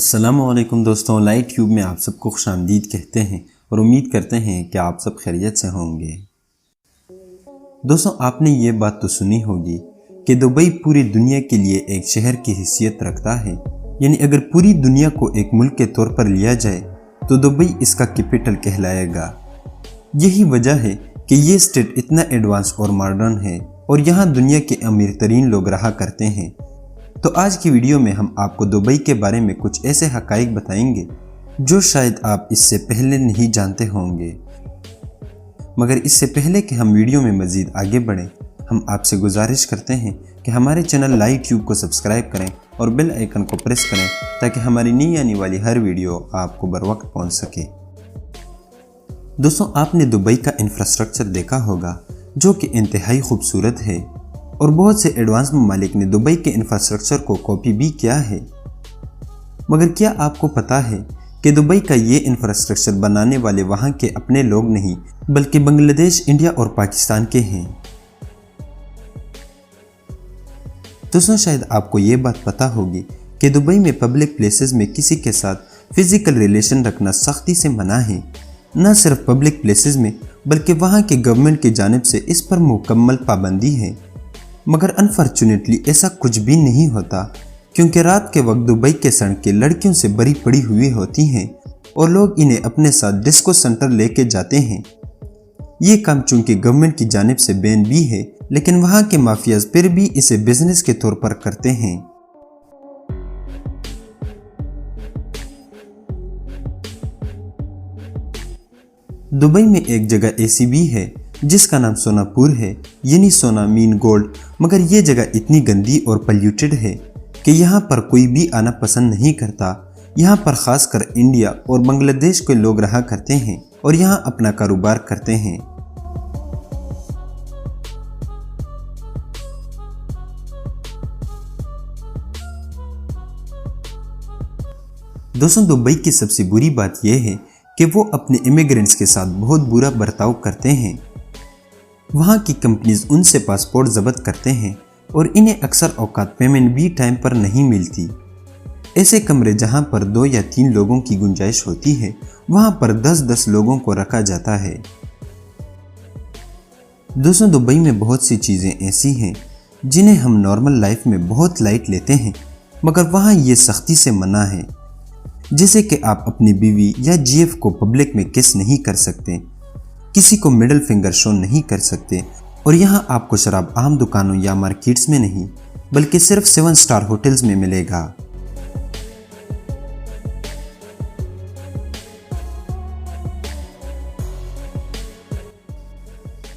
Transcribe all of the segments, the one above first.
السلام علیکم دوستوں، لائٹ ٹیوب میں آپ سب کو خوش آمدید کہتے ہیں اور امید کرتے ہیں کہ آپ سب خیریت سے ہوں گے۔ دوستوں، آپ نے یہ بات تو سنی ہوگی کہ دبئی پوری دنیا کے لیے ایک شہر کی حیثیت رکھتا ہے، یعنی اگر پوری دنیا کو ایک ملک کے طور پر لیا جائے تو دبئی اس کا کیپٹل کہلائے گا۔ یہی وجہ ہے کہ یہ اسٹیٹ اتنا ایڈوانس اور ماڈرن ہے اور یہاں دنیا کے امیر ترین لوگ رہا کرتے ہیں۔ تو آج کی ویڈیو میں ہم آپ کو دبئی کے بارے میں کچھ ایسے حقائق بتائیں گے جو شاید آپ اس سے پہلے نہیں جانتے ہوں گے۔ مگر اس سے پہلے کہ ہم ویڈیو میں مزید آگے بڑھیں، ہم آپ سے گزارش کرتے ہیں کہ ہمارے چینل لائٹ ٹیوب کو سبسکرائب کریں اور بیل آئیکن کو پریس کریں تاکہ ہماری نئی آنے والی ہر ویڈیو آپ کو بروقت پہنچ سکے۔ دوستوں، آپ نے دبئی کا انفراسٹرکچر دیکھا ہوگا جو کہ انتہائی خوبصورت ہے اور بہت سے ایڈوانس ممالک نے دبئی کے انفراسٹرکچر کو کاپی بھی کیا ہے۔ مگر کیا آپ کو پتا ہے کہ دبئی کا یہ انفراسٹرکچر بنانے والے وہاں کے اپنے لوگ نہیں بلکہ بنگلہ دیش، انڈیا اور پاکستان کے ہیں؟ دوستوں، شاید آپ کو یہ بات پتا ہوگی کہ دبئی میں پبلک پلیسز میں کسی کے ساتھ فزیکل ریلیشن رکھنا سختی سے منع ہے۔ نہ صرف پبلک پلیسز میں بلکہ وہاں کے گورنمنٹ کی جانب سے اس پر مکمل پابندی ہے۔ مگر انفارچونیٹلی ایسا کچھ بھی نہیں ہوتا، کیونکہ رات کے وقت دبئی کے سڑکیں لڑکیوں سے بھری پڑی ہوئی ہوتی ہیں اور لوگ انہیں اپنے ساتھ ڈسکو سینٹر لے کے جاتے ہیں۔ یہ کام چونکہ گورنمنٹ کی جانب سے بین بھی ہے، لیکن وہاں کے مافیاز پھر بھی اسے بزنس کے طور پر کرتے ہیں۔ دبئی میں ایک جگہ ایسی بھی ہے جس کا نام سونا پور ہے، یعنی سونا مین گولڈ، مگر یہ جگہ اتنی گندی اور پلیوٹڈ ہے کہ یہاں پر کوئی بھی آنا پسند نہیں کرتا۔ یہاں پر خاص کر انڈیا اور بنگلہ دیش کے لوگ رہا کرتے ہیں اور یہاں اپنا کاروبار کرتے ہیں۔ دوستوں، دبئی کی سب سے بری بات یہ ہے کہ وہ اپنے امیگرینٹس کے ساتھ بہت برا برتاؤ کرتے ہیں۔ وہاں کی کمپنیز ان سے پاسپورٹ ضبط کرتے ہیں اور انہیں اکثر اوقات پیمنٹ بھی ٹائم پر نہیں ملتی۔ ایسے کمرے جہاں پر 2 یا 3 لوگوں کی گنجائش ہوتی ہے، وہاں پر 10 لوگوں کو رکھا جاتا ہے۔ دوستوں، دبئی میں بہت سی چیزیں ایسی ہیں جنہیں ہم نارمل لائف میں بہت لائٹ لیتے ہیں، مگر وہاں یہ سختی سے منع ہے، جیسے کہ آپ اپنی بیوی یا جی ایف کو پبلک میں کس نہیں کر سکتے، کسی کو مڈل فنگر شو نہیں کر سکتے، اور یہاں آپ کو شراب عام دکانوں یا مارکیٹس میں نہیں بلکہ صرف 7 اسٹار ہوٹلز میں ملے گا۔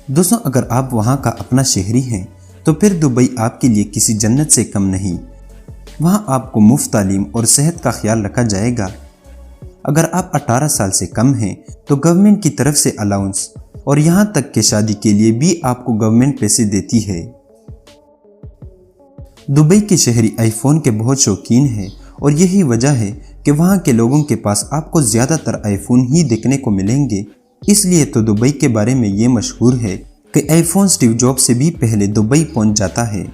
دوستوں، اگر آپ وہاں کا اپنا شہری ہیں تو پھر دبئی آپ کے لیے کسی جنت سے کم نہیں۔ وہاں آپ کو مفت تعلیم اور صحت کا خیال رکھا جائے گا۔ اگر آپ 18 سال سے کم ہیں تو گورنمنٹ کی طرف سے الاؤنس، اور یہاں تک کہ شادی کے لیے بھی آپ کو گورنمنٹ پیسے دیتی ہے۔ دبئی کے شہری آئی فون کے بہت شوقین ہیں اور یہی وجہ ہے کہ وہاں کے لوگوں کے پاس آپ کو زیادہ تر آئی فون ہی دیکھنے کو ملیں گے۔ اس لیے تو دبئی کے بارے میں یہ مشہور ہے کہ آئی فون اسٹیو جاب سے بھی پہلے دبئی پہنچ جاتا ہے۔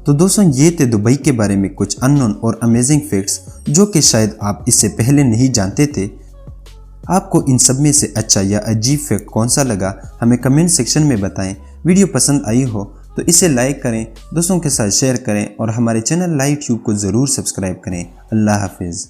تو دوستوں، یہ تھے دبئی کے بارے میں کچھ ان نون اور امیزنگ فیکٹس جو کہ شاید آپ اس سے پہلے نہیں جانتے تھے۔ آپ کو ان سب میں سے اچھا یا عجیب فیکٹ کون سا لگا، ہمیں کمنٹ سیکشن میں بتائیں۔ ویڈیو پسند آئی ہو تو اسے لائک کریں، دوستوں کے ساتھ شیئر کریں اور ہمارے چینل لائٹ ٹیوب کو ضرور سبسکرائب کریں۔ اللہ حافظ۔